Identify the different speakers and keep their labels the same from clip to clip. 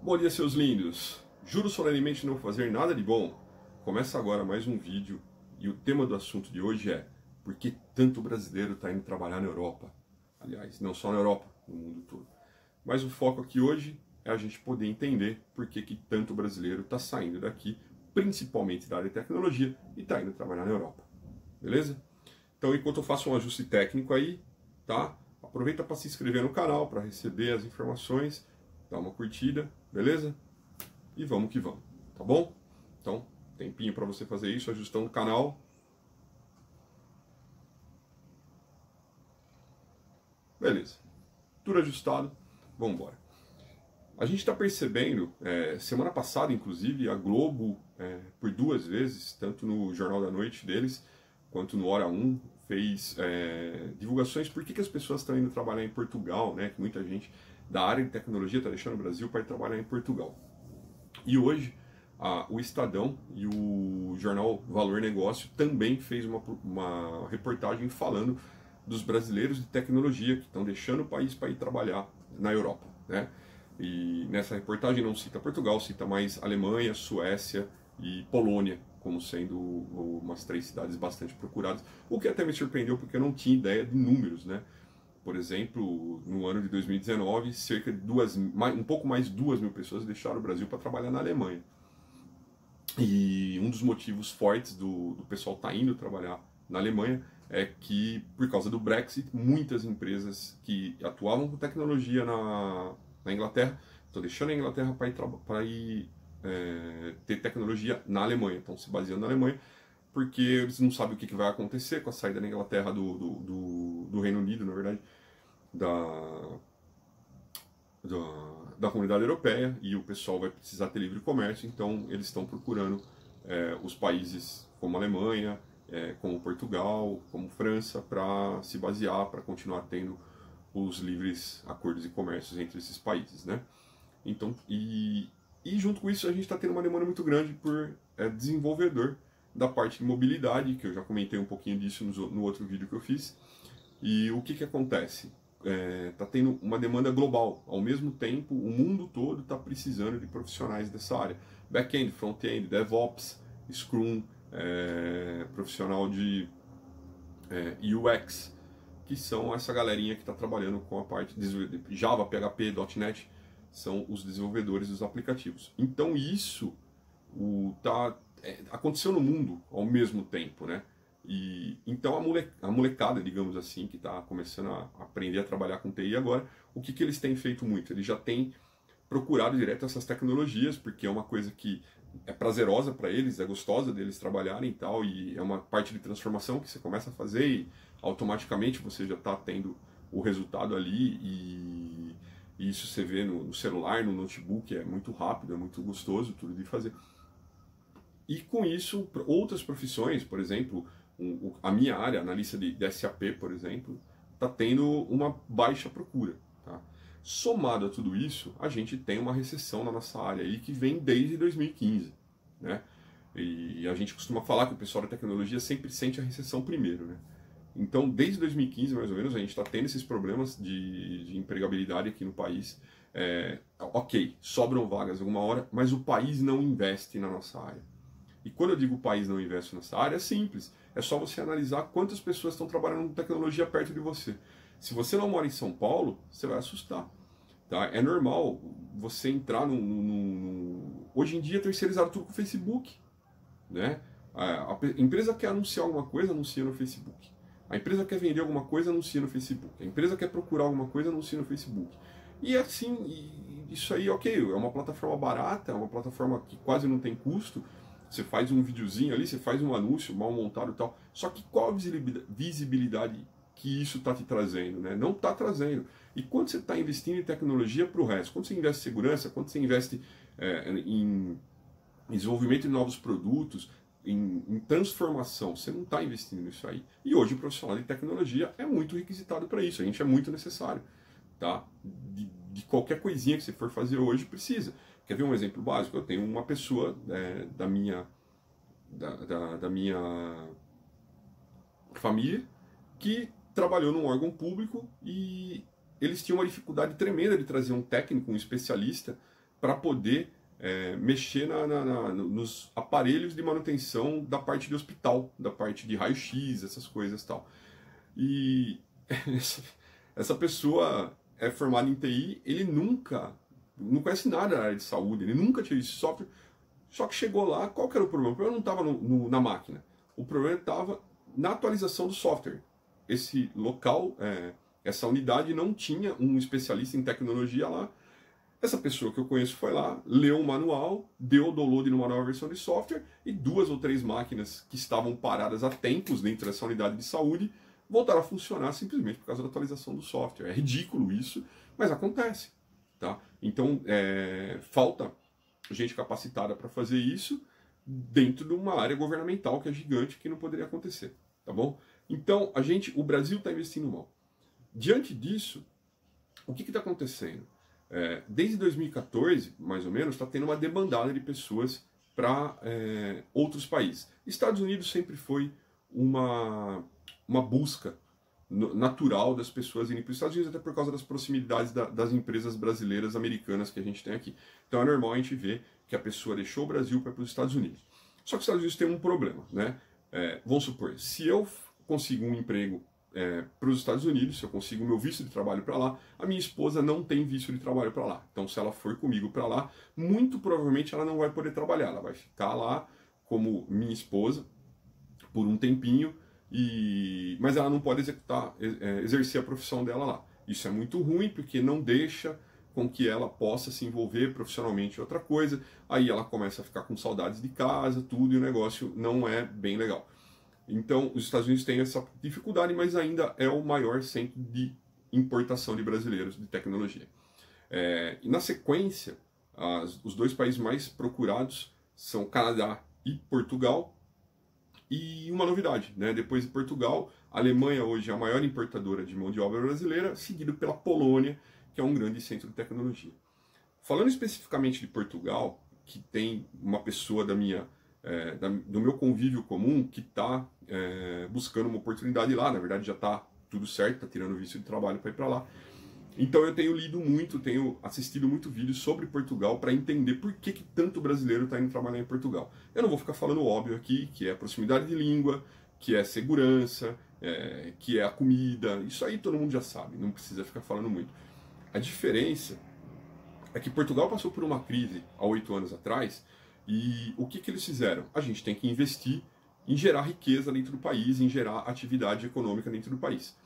Speaker 1: Bom dia, seus lindos! Juro solenemente não fazer nada de bom. Começa agora mais um vídeo e o tema do assunto de hoje é por que tanto brasileiro está indo trabalhar na Europa? Aliás, não só na Europa, no mundo todo. Mas o foco aqui hoje é a gente poder entender por que tanto brasileiro está saindo daqui, principalmente da área de tecnologia, e está indo trabalhar na Europa. Beleza? Então, enquanto eu faço um ajuste técnico aí, tá? Aproveita para se inscrever no canal, para receber as informações, dá uma curtida, beleza? E vamos que vamos, tá bom? Então, tempinho para você fazer isso, ajustando o canal. Beleza, tudo ajustado, vamos embora. A gente está percebendo, semana passada inclusive, a Globo, por 2 vezes, tanto no Jornal da Noite deles, quanto no Hora 1, fez divulgações por que as pessoas estão indo trabalhar em Portugal, né? Que muita gente da área de tecnologia está deixando o Brasil para ir trabalhar em Portugal. E hoje, o Estadão e o jornal Valor Negócio também fez uma reportagem falando dos brasileiros de tecnologia que estão deixando o país para ir trabalhar na Europa, né? E nessa reportagem não cita Portugal, cita mais Alemanha, Suécia e Polônia, como sendo umas 3 cidades bastante procuradas, o que até me surpreendeu porque eu não tinha ideia de números, né? Por exemplo, no ano de 2019, cerca de um pouco mais de 2.000 pessoas deixaram o Brasil para trabalhar na Alemanha. E um dos motivos fortes do pessoal estar indo trabalhar na Alemanha é que, por causa do Brexit, muitas empresas que atuavam com tecnologia na Inglaterra estão deixando a Inglaterra para ir ter tecnologia na Alemanha, estão se baseando na Alemanha, porque eles não sabem o que vai acontecer com a saída da Inglaterra do Reino Unido, na verdade, da comunidade europeia, e o pessoal vai precisar ter livre comércio, então eles estão procurando os países como a Alemanha, como Portugal, como França, para se basear, para continuar tendo os livres acordos de comércio entre esses países, né? Então, e junto com isso a gente está tendo uma demanda muito grande por desenvolvedor da parte de mobilidade, que eu já comentei um pouquinho disso no outro vídeo que eu fiz. E o que acontece? Está tendo uma demanda global. Ao mesmo tempo, o mundo todo está precisando de profissionais dessa área. Back-end, front-end, DevOps, Scrum, profissional de UX, que são essa galerinha que está trabalhando com a parte de Java, PHP, .NET, são os desenvolvedores dos aplicativos. Então isso aconteceu no mundo ao mesmo tempo, né? E então a molecada, digamos assim, que está começando a aprender a trabalhar com TI agora, o que eles têm feito muito? Eles já têm procurado direto essas tecnologias, porque é uma coisa que é prazerosa para eles, é gostosa deles trabalharem e tal, e é uma parte de transformação que você começa a fazer e automaticamente você já está tendo o resultado ali, e isso você vê no celular, no notebook, é muito rápido, é muito gostoso tudo de fazer. E com isso, outras profissões, por exemplo, a minha área, analista de SAP, por exemplo, está tendo uma baixa procura. Tá? Somado a tudo isso, a gente tem uma recessão na nossa área aí que vem desde 2015. Né? E a gente costuma falar que o pessoal da tecnologia sempre sente a recessão primeiro. Né? Então, desde 2015, mais ou menos, a gente está tendo esses problemas de empregabilidade aqui no país. Ok, sobram vagas alguma hora, mas o país não investe na nossa área. E quando eu digo o país não investe nessa área, é simples. É só você analisar quantas pessoas estão trabalhando com tecnologia perto de você. Se você não mora em São Paulo, você vai assustar. Tá? É normal você entrar Hoje em dia, terceirizaram tudo com o Facebook. Né? A empresa quer anunciar alguma coisa, anuncia no Facebook. A empresa quer vender alguma coisa, anuncia no Facebook. A empresa quer procurar alguma coisa, anuncia no Facebook. E assim, isso aí, ok, é uma plataforma barata, é uma plataforma que quase não tem custo. Você faz um videozinho ali, você faz um anúncio mal montado e tal. Só que qual a visibilidade que isso está te trazendo? Né? Não está trazendo. E quando você está investindo em tecnologia para o resto, quando você investe em segurança, quando você investe em desenvolvimento de novos produtos, em transformação, você não está investindo nisso aí. E hoje o profissional de tecnologia é muito requisitado para isso, a gente é muito necessário. Tá? De qualquer coisinha que você for fazer hoje, precisa. Quer ver um exemplo básico? Eu tenho uma pessoa da minha família que trabalhou num órgão público e eles tinham uma dificuldade tremenda de trazer um técnico, um especialista para poder mexer nos aparelhos de manutenção da parte de hospital, da parte de raio-x, essas coisas e tal. E essa pessoa é formada em TI, ele não conhece nada da área de saúde, ele nunca tinha visto software, só que chegou lá, qual que era o problema? O problema não estava na máquina, o problema estava na atualização do software. Esse local, essa unidade não tinha um especialista em tecnologia lá. Essa pessoa que eu conheço foi lá, leu o manual, deu o download numa nova versão de software e 2 ou 3 máquinas que estavam paradas há tempos dentro dessa unidade de saúde voltaram a funcionar simplesmente por causa da atualização do software. É ridículo isso, mas acontece. Tá? Então, falta gente capacitada para fazer isso dentro de uma área governamental que é gigante, que não poderia acontecer. Tá bom? Então, o Brasil está investindo mal. Diante disso, o que está acontecendo? Desde 2014, mais ou menos, está tendo uma debandada de pessoas para outros países. Estados Unidos sempre foi uma busca natural das pessoas irem para os Estados Unidos, até por causa das proximidades das empresas brasileiras, americanas que a gente tem aqui. Então é normal a gente ver que a pessoa deixou o Brasil para ir para os Estados Unidos. Só que os Estados Unidos tem um problema, né? Vamos supor, se eu consigo um emprego para os Estados Unidos, se eu consigo o meu visto de trabalho para lá, a minha esposa não tem visto de trabalho para lá. Então, se ela for comigo para lá, muito provavelmente ela não vai poder trabalhar. Ela vai ficar lá como minha esposa por um tempinho, mas ela não pode exercer a profissão dela lá. Isso é muito ruim, porque não deixa com que ela possa se envolver profissionalmente em outra coisa. Aí ela começa a ficar com saudades de casa, tudo, e o negócio não é bem legal. Então, os Estados Unidos têm essa dificuldade, mas ainda é o maior centro de importação de brasileiros de tecnologia. E na sequência, os 2 países mais procurados são Canadá e Portugal. E uma novidade, né? Depois de Portugal, a Alemanha hoje é a maior importadora de mão de obra brasileira, seguido pela Polônia, que é um grande centro de tecnologia. Falando especificamente de Portugal, que tem uma pessoa do meu convívio comum que está buscando uma oportunidade lá, na verdade já está tudo certo, está tirando visto de trabalho para ir para lá. Então eu tenho lido muito, tenho assistido muito vídeo sobre Portugal para entender por que tanto brasileiro está indo trabalhar em Portugal. Eu não vou ficar falando óbvio aqui, que é proximidade de língua, que é segurança, que é a comida, isso aí todo mundo já sabe, não precisa ficar falando muito. A diferença é que Portugal passou por uma crise há 8 anos atrás, e o que eles fizeram? A gente tem que investir em gerar riqueza dentro do país, em gerar atividade econômica dentro do país.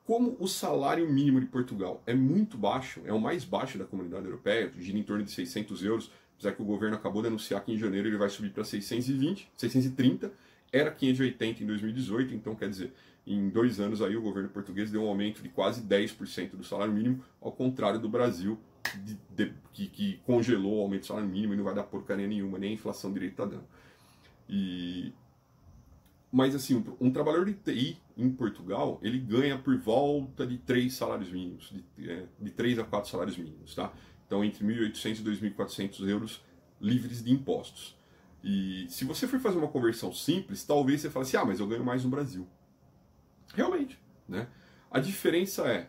Speaker 1: Como o salário mínimo de Portugal é muito baixo, é o mais baixo da comunidade europeia, gira em torno de 600 euros, apesar que o governo acabou de anunciar que em janeiro ele vai subir para 630, era 580 em 2018, então quer dizer, em 2 anos aí o governo português deu um aumento de quase 10% do salário mínimo, ao contrário do Brasil, que congelou o aumento do salário mínimo e não vai dar porcaria nenhuma, nem a inflação direita está dando. Mas assim, um trabalhador de TI em Portugal, ele ganha por volta de 3 salários mínimos, de 3 a 4 salários mínimos, tá? Então entre 1.800 e 2.400 euros livres de impostos. E se você for fazer uma conversão simples, talvez você fale assim, mas eu ganho mais no Brasil. Realmente, né? A diferença é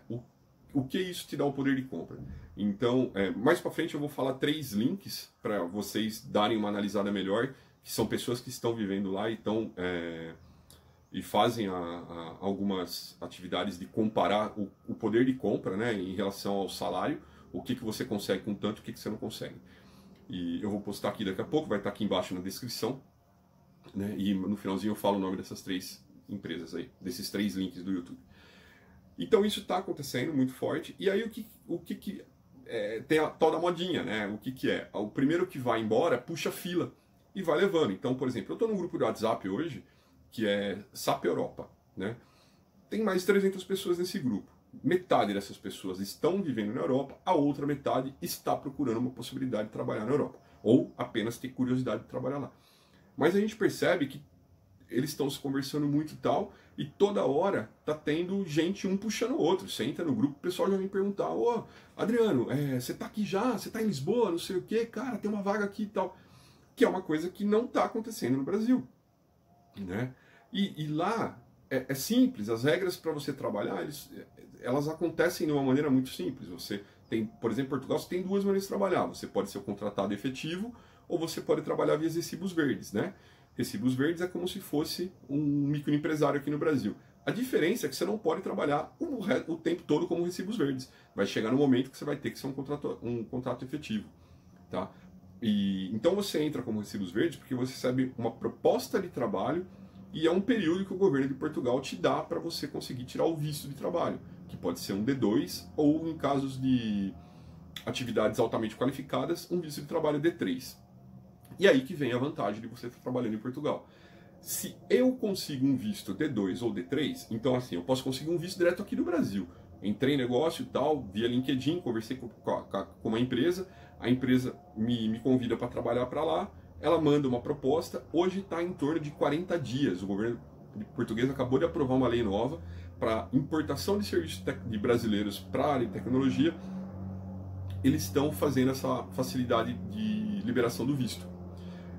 Speaker 1: o que isso te dá o poder de compra. Então, mais para frente eu vou falar 3 links para vocês darem uma analisada melhor, que são pessoas que estão vivendo lá e fazem algumas atividades de comparar o poder de compra, né, em relação ao salário, o que você consegue com tanto, o que você não consegue. E eu vou postar aqui daqui a pouco, vai estar aqui embaixo na descrição, né, e no finalzinho eu falo o nome dessas 3 empresas aí, desses 3 links do YouTube. Então isso está acontecendo muito forte, e aí o que tem a tal da modinha, né, o que é? O primeiro que vai embora puxa fila, e vai levando. Então, por exemplo, eu estou num grupo de WhatsApp hoje, que é SAP Europa, né? Tem mais de 300 pessoas nesse grupo. Metade dessas pessoas estão vivendo na Europa, a outra metade está procurando uma possibilidade de trabalhar na Europa, ou apenas ter curiosidade de trabalhar lá. Mas a gente percebe que eles estão se conversando muito e tal, e toda hora tá tendo gente um puxando o outro. Você entra no grupo, o pessoal já vem perguntar, Adriano, você tá aqui já? Você tá em Lisboa? Não sei o quê? Cara, tem uma vaga aqui e tal. Que é uma coisa que não está acontecendo no Brasil, né? E lá é simples, as regras para você trabalhar, elas acontecem de uma maneira muito simples. Você Tem, por exemplo, em Portugal você tem duas maneiras de trabalhar. Você pode ser o contratado efetivo ou você pode trabalhar via recibos verdes, né? Recibos verdes é como se fosse um microempresário aqui no Brasil. A diferença é que você não pode trabalhar o tempo todo como recibos verdes. Vai chegar no momento que você vai ter que ser um contrato efetivo, tá? Então você entra como recibos verdes porque você recebe uma proposta de trabalho e é um período que o governo de Portugal te dá para você conseguir tirar o visto de trabalho, que pode ser um D2 ou, em casos de atividades altamente qualificadas, um visto de trabalho D3. E aí que vem a vantagem de você estar trabalhando em Portugal. Se eu consigo um visto D2 ou D3, então assim, eu posso conseguir um visto direto aqui no Brasil. Entrei em negócio e tal, via LinkedIn, conversei com uma empresa, a empresa me convida para trabalhar para lá, ela manda uma proposta, hoje está em torno de 40 dias. O governo português acabou de aprovar uma lei nova para importação de serviços de brasileiros para a área de tecnologia. Eles estão fazendo essa facilidade de liberação do visto.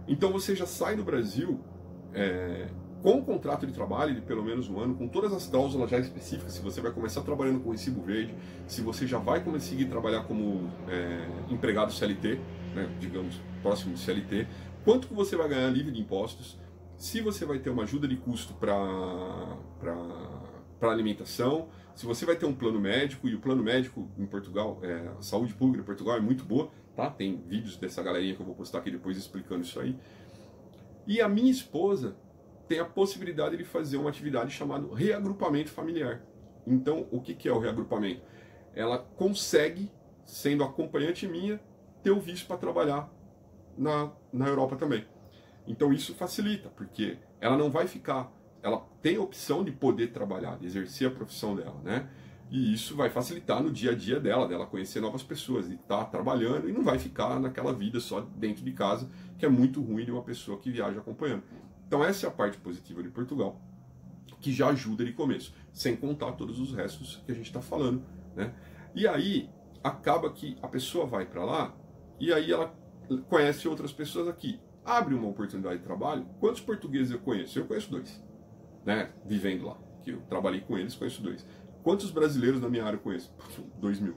Speaker 1: Então você já sai do Brasil com um contrato de trabalho de pelo menos um ano, com todas as cláusulas já específicas, se você vai começar trabalhando com recibo verde, se você já vai conseguir trabalhar como empregado CLT, né, digamos, próximo de CLT, quanto que você vai ganhar livre de impostos, se você vai ter uma ajuda de custo para alimentação, se você vai ter um plano médico, e o plano médico em Portugal, a saúde pública em Portugal é muito boa, tá? Tem vídeos dessa galerinha que eu vou postar aqui depois explicando isso aí. E a minha esposa tem a possibilidade de fazer uma atividade chamada reagrupamento familiar. Então, o que é o reagrupamento? Ela consegue, sendo acompanhante minha, ter o visto para trabalhar na Europa também. Então isso facilita, porque ela não vai ficar, ela tem a opção de poder trabalhar, de exercer a profissão dela, né? E isso vai facilitar no dia a dia dela conhecer novas pessoas, de estar trabalhando e não vai ficar naquela vida só dentro de casa, que é muito ruim de uma pessoa que viaja acompanhando. Então essa é a parte positiva de Portugal, que já ajuda de começo, sem contar todos os restos que a gente está falando, né? E aí acaba que a pessoa vai para lá e aí ela conhece outras pessoas aqui. Abre uma oportunidade de trabalho. Quantos portugueses eu conheço? Eu conheço 2, né? Vivendo lá, que eu trabalhei com eles, conheço 2. Quantos brasileiros na minha área eu conheço? 2.000.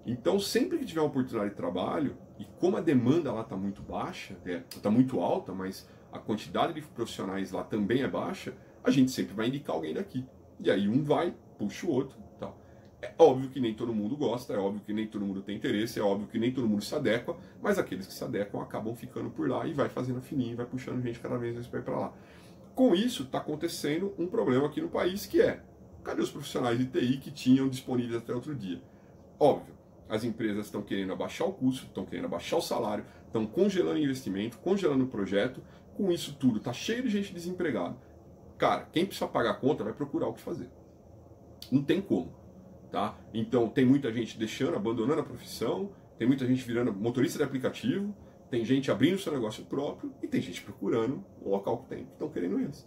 Speaker 1: Então, sempre que tiver uma oportunidade de trabalho, e como a demanda lá está muito baixa, está muito alta, mas a quantidade de profissionais lá também é baixa, a gente sempre vai indicar alguém daqui. E aí um vai, puxa o outro, tal. É óbvio que nem todo mundo gosta, é óbvio que nem todo mundo tem interesse, é óbvio que nem todo mundo se adequa, mas aqueles que se adequam acabam ficando por lá e vai fazendo a fininha, vai puxando gente cada vez mais para lá. Com isso, está acontecendo um problema aqui no país, que é: cadê os profissionais de TI que tinham disponíveis até outro dia? Óbvio, as empresas estão querendo abaixar o custo, estão querendo abaixar o salário, estão congelando investimento, congelando o projeto. Com isso tudo, está cheio de gente desempregada. Cara, quem precisa pagar a conta vai procurar o que fazer. Não tem como, tá? Então, tem muita gente abandonando a profissão, tem muita gente virando motorista de aplicativo, tem gente abrindo seu negócio próprio e tem gente procurando o local que estão querendo eles.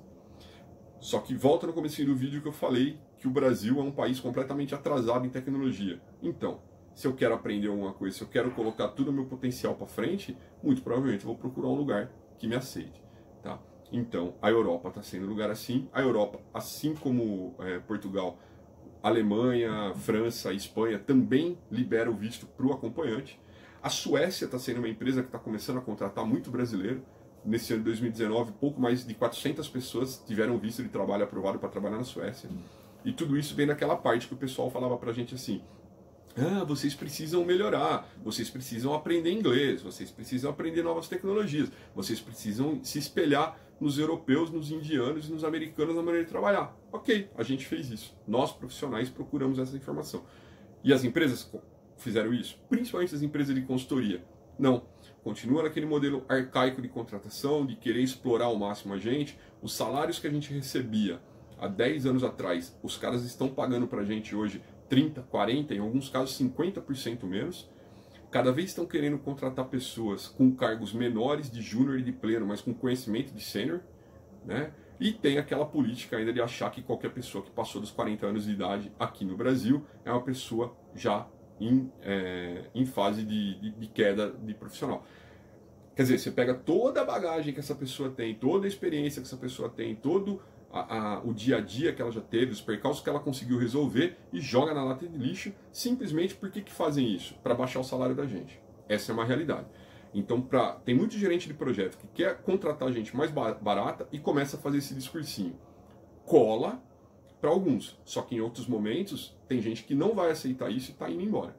Speaker 1: Só que volta no começo do vídeo que eu falei que o Brasil é um país completamente atrasado em tecnologia. Então, se eu quero aprender alguma coisa, se eu quero colocar todo o meu potencial para frente, muito provavelmente eu vou procurar um lugar que me aceite, tá? Então, a Europa está sendo um lugar assim. A Europa, assim como Portugal, Alemanha, França, Espanha, também libera o visto para o acompanhante. A Suécia está sendo uma empresa que está começando a contratar muito brasileiro. Nesse ano de 2019, pouco mais de 400 pessoas tiveram visto de trabalho aprovado para trabalhar na Suécia. E tudo isso vem daquela parte que o pessoal falava para a gente assim: vocês precisam melhorar, vocês precisam aprender inglês, vocês precisam aprender novas tecnologias, vocês precisam se espelhar nos europeus, nos indianos e nos americanos na maneira de trabalhar. Ok, a gente fez isso. Nós, profissionais, procuramos essa informação. E as empresas fizeram isso? Principalmente as empresas de consultoria. Não. Continua naquele modelo arcaico de contratação, de querer explorar ao máximo a gente. Os salários que a gente recebia há 10 anos atrás, os caras estão pagando pra gente hoje 30%, 40%, em alguns casos 50% menos. Cada vez estão querendo contratar pessoas com cargos menores de júnior e de pleno, mas com conhecimento de sênior, né? E tem aquela política ainda de achar que qualquer pessoa que passou dos 40 anos de idade aqui no Brasil é uma pessoa já em fase de queda de profissional. Quer dizer, você pega toda a bagagem que essa pessoa tem, toda a experiência que essa pessoa tem, todo o dia a dia que ela já teve, os percalços que ela conseguiu resolver e joga na lata de lixo, simplesmente porque que fazem isso? Para baixar o salário da gente. Essa é uma realidade. Então, tem muito gerente de projeto que quer contratar gente mais barata e começa a fazer esse discursinho. Cola para alguns, só que em outros momentos tem gente que não vai aceitar isso e está indo embora.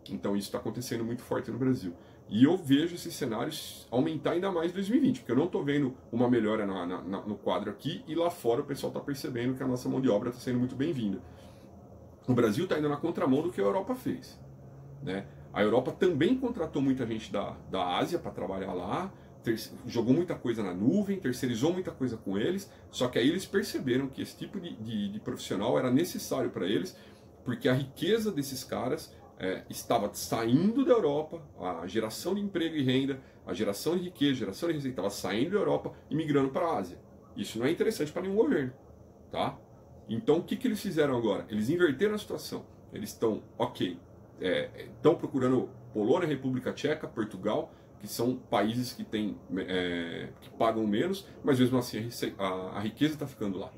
Speaker 1: Então isso está acontecendo muito forte no Brasil. E eu vejo esses cenários aumentar ainda mais em 2020, porque eu não estou vendo uma melhora no quadro aqui, e lá fora o pessoal está percebendo que a nossa mão de obra está sendo muito bem-vinda. O Brasil está indo na contramão do que a Europa fez, né? A Europa também contratou muita gente da Ásia para trabalhar lá, jogou muita coisa na nuvem, terceirizou muita coisa com eles, só que aí eles perceberam que esse tipo de profissional era necessário para eles, porque a riqueza desses caras estava saindo da Europa, a geração de emprego e renda, a geração de riqueza, a geração de receita estava saindo da Europa e migrando para a Ásia. Isso não é interessante para nenhum governo, tá? Então o que eles fizeram agora? Eles inverteram a situação. Eles estão, estão procurando Polônia, República Tcheca, Portugal, que são países que que pagam menos, mas mesmo assim a riqueza está ficando lá,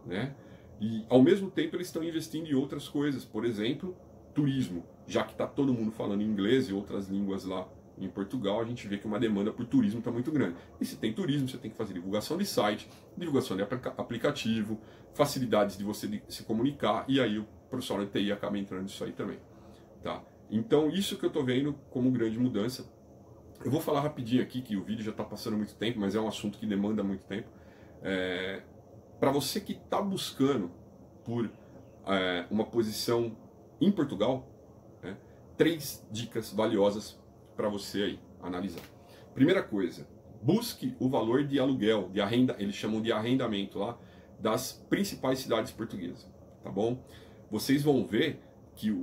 Speaker 1: né? E ao mesmo tempo eles estão investindo em outras coisas, por exemplo, turismo. Já que está todo mundo falando inglês e outras línguas lá em Portugal, a gente vê que uma demanda por turismo está muito grande. E se tem turismo, você tem que fazer divulgação de site, divulgação de aplicativo, facilidades de você se comunicar, e aí o profissional de TI acaba entrando nisso aí também, tá? Então isso que eu estou vendo como grande mudança. Eu vou falar rapidinho aqui, que o vídeo já está passando muito tempo, mas é um assunto que demanda muito tempo. Para você que está buscando por uma posição em Portugal, 3 dicas valiosas para você aí analisar. Primeira coisa, busque o valor de aluguel, de arrenda, eles chamam de arrendamento lá, das principais cidades portuguesas, tá bom? Vocês vão ver que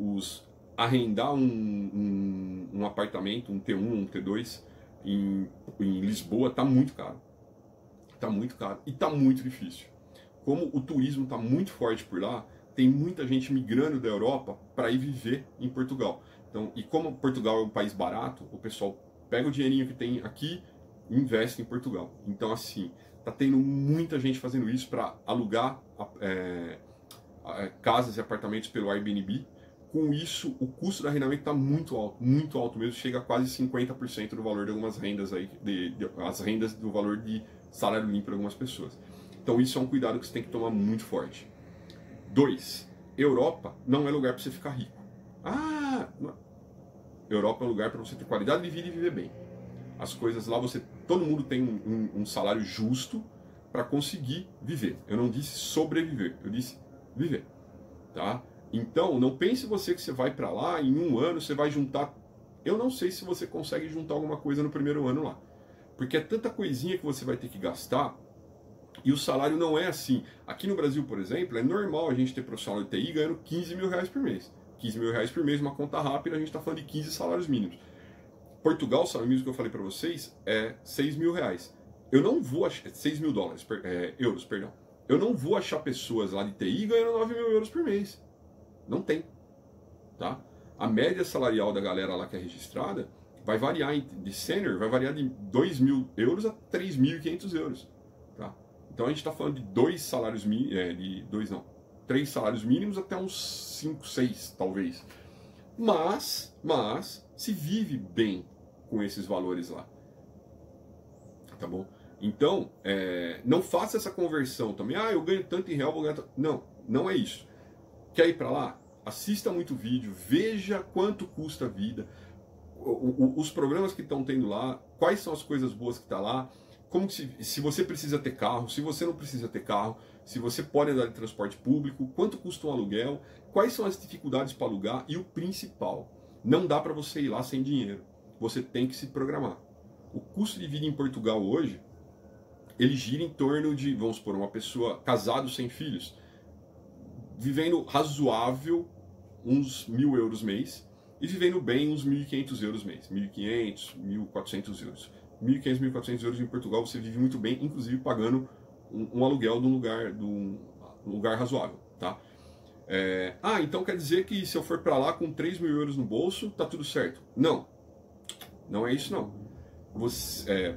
Speaker 1: arrendar um apartamento, um T1, um T2 em Lisboa está muito caro. Está muito caro e está muito difícil. Como o turismo está muito forte por lá, tem muita gente migrando da Europa para ir viver em Portugal. Então, e como Portugal é um país barato, o pessoal pega o dinheirinho que tem aqui e investe em Portugal. Então, assim, tá tendo muita gente fazendo isso para alugar casas e apartamentos pelo Airbnb. Com isso, o custo do arrendamento está muito alto mesmo, chega a quase 50% do valor de algumas rendas aí, as rendas do valor de salário limpo de algumas pessoas. Então, isso é um cuidado que você tem que tomar muito forte. 2. Europa não é lugar para você ficar rico. Europa é um lugar para você ter qualidade de vida e viver bem. As coisas lá, todo mundo tem um salário justo para conseguir viver. Eu não disse sobreviver, eu disse viver, tá? Então, não pense você que você vai para lá, em um ano você vai juntar. Eu não sei se você consegue juntar alguma coisa no primeiro ano lá, porque é tanta coisinha que você vai ter que gastar. E o salário não é assim. Aqui no Brasil, por exemplo, é normal a gente ter profissional de TI ganhando 15 mil reais por mês. 15 mil reais por mês, uma conta rápida, a gente está falando de 15 salários mínimos. Portugal, o salário mínimo que eu falei para vocês é 6 mil reais. Eu não vou achar... 6 mil euros, perdão. Eu não vou achar pessoas lá de TI ganhando 9 mil euros por mês. Não tem. Tá? A média salarial da galera lá que é registrada vai variar de sênior, vai variar de 2 mil euros a 3.500 euros. Tá? Então a gente está falando de 3 salários mínimos até uns 5, 6, talvez. Mas se vive bem com esses valores lá. Tá bom? Então, não faça essa conversão também. Eu ganho tanto em real, vou ganhar tanto. Não é isso. Quer ir para lá? Assista muito vídeo, veja quanto custa a vida, os programas que estão tendo lá, quais são as coisas boas que está lá, como se você precisa ter carro, se você não precisa ter carro, se você pode andar de transporte público, quanto custa um aluguel, quais são as dificuldades para alugar e o principal, não dá para você ir lá sem dinheiro, você tem que se programar. O custo de vida em Portugal hoje, ele gira em torno de, vamos supor, uma pessoa casada sem filhos, vivendo razoável uns 1.000 euros mês e vivendo bem uns 1.500 euros mês, 1.500, 1.400 euros. 1.500, 1.400 euros em Portugal você vive muito bem, inclusive pagando um aluguel de um lugar razoável, tá? Então quer dizer que se eu for para lá com 3 mil euros no bolso, tá tudo certo? Não é isso não.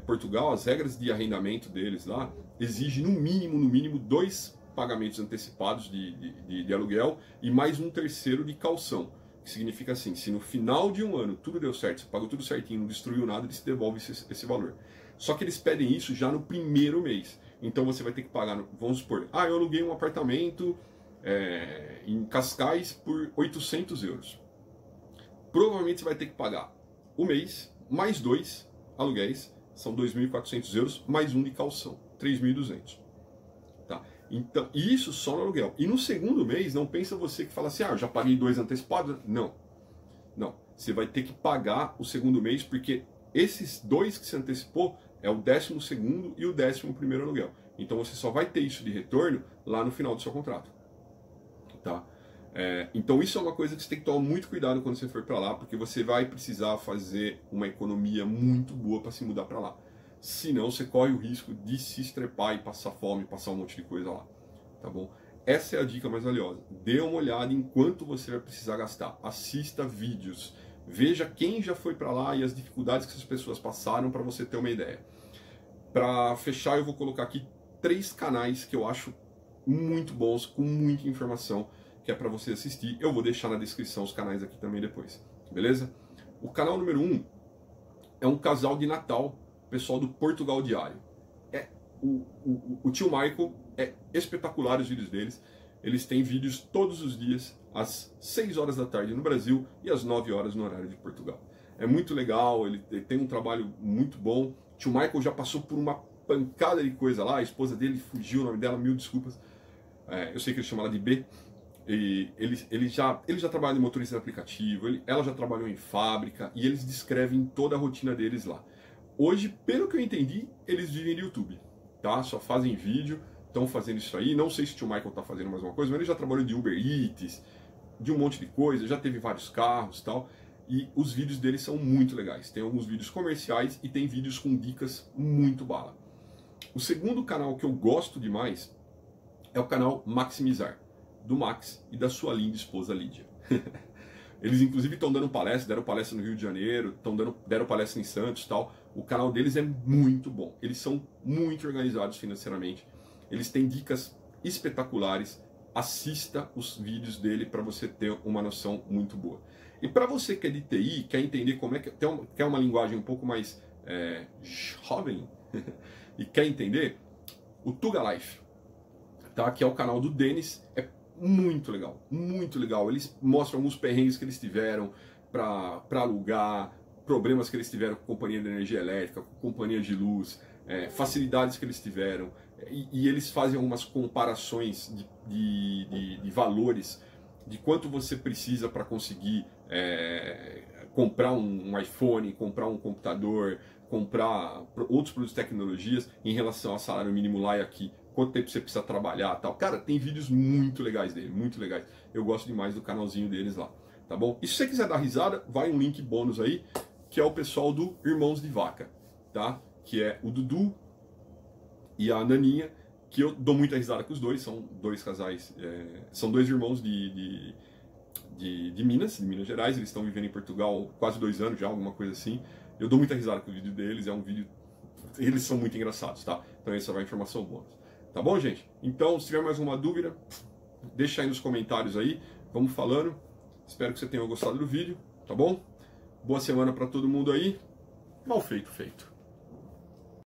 Speaker 1: Portugal, as regras de arrendamento deles lá exigem no mínimo 2 pagamentos antecipados de aluguel e mais 1/3 de caução. Que significa assim, se no final de um ano tudo deu certo, você pagou tudo certinho, não destruiu nada, eles devolvem esse valor. Só que eles pedem isso já no primeiro mês. Então você vai ter que pagar, vamos supor, eu aluguei um apartamento em Cascais por 800 euros. Provavelmente você vai ter que pagar o mês, mais 2 aluguéis, são 2.400 euros, mais 1 de caução, 3.200. Tá? Então, isso só no aluguel. E no segundo mês, não pensa você que fala assim, eu já paguei 2 antecipados. Não. Não. Você vai ter que pagar o segundo mês, porque esses 2 que você antecipou é o 12º e o 11º aluguel. Então você só vai ter isso de retorno lá no final do seu contrato. Tá? Então isso é uma coisa que você tem que tomar muito cuidado quando você for para lá, porque você vai precisar fazer uma economia muito boa para se mudar para lá. Senão você corre o risco de se estrepar e passar fome, passar um monte de coisa lá. Tá bom? Essa é a dica mais valiosa. Dê uma olhada em quanto você vai precisar gastar. Assista vídeos. Veja quem já foi para lá e as dificuldades que essas pessoas passaram para você ter uma ideia. Para fechar, eu vou colocar aqui 3 canais que eu acho muito bons, com muita informação, que é para você assistir. Eu vou deixar na descrição os canais aqui também depois. Beleza? O canal número 1 é um casal de Natal, pessoal do Portugal Diário. O tio Michael é espetacular os vídeos deles. Eles têm vídeos todos os dias, às 6 horas da tarde no Brasil e às 9 horas no horário de Portugal. É muito legal, ele tem um trabalho muito bom. O tio Michael já passou por uma pancada de coisa lá, a esposa dele fugiu, o nome dela, 1000 desculpas. Eu sei que ele chama ela de B. E ele já trabalha de motorista de aplicativo, ela já trabalhou em fábrica e eles descrevem toda a rotina deles lá. Hoje, pelo que eu entendi, eles vivem no YouTube, tá? Só fazem vídeo, estão fazendo isso aí. Não sei se o tio Michael está fazendo mais uma coisa, mas ele já trabalhou de Uber Eats, de um monte de coisa, já teve vários carros e tal. E os vídeos deles são muito legais. Tem alguns vídeos comerciais e tem vídeos com dicas muito bala. O segundo canal que eu gosto demais é o canal Maximizar, do Max e da sua linda esposa Lídia. Eles inclusive estão dando palestra, deram palestra no Rio de Janeiro, deram palestra em Santos e tal. O canal deles é muito bom. Eles são muito organizados financeiramente. Eles têm dicas espetaculares. Assista os vídeos dele para você ter uma noção muito boa. E para você que é de TI, quer entender como é que quer uma linguagem um pouco mais jovem e quer entender, o Tuga Life, tá? Que é o canal do Denis, é muito legal, muito legal. Eles mostram alguns perrengues que eles tiveram para alugar, problemas que eles tiveram com companhia de energia elétrica, com companhia de luz, facilidades que eles tiveram, e eles fazem algumas comparações de valores, de quanto você precisa para conseguir comprar um iPhone, comprar um computador, comprar outros produtos de tecnologias em relação ao salário mínimo lá e aqui. Quanto tempo você precisa trabalhar e tal. Cara, tem vídeos muito legais dele, muito legais. Eu gosto demais do canalzinho deles lá, tá bom? E se você quiser dar risada, vai um link bônus aí, que é o pessoal do Irmãos de Vaca, tá? Que é o Dudu e a Naninha, que eu dou muita risada com os dois, são 2 casais, são 2 irmãos de Minas Gerais, eles estão vivendo em Portugal quase 2 anos já, alguma coisa assim. Eu dou muita risada com o vídeo deles, é um vídeo... Eles são muito engraçados, tá? Então essa vai a informação bônus. Tá bom, gente? Então, se tiver mais uma dúvida, deixa aí nos comentários aí, vamos falando. Espero que você tenha gostado do vídeo, tá bom? Boa semana para todo mundo aí. Mal feito, feito.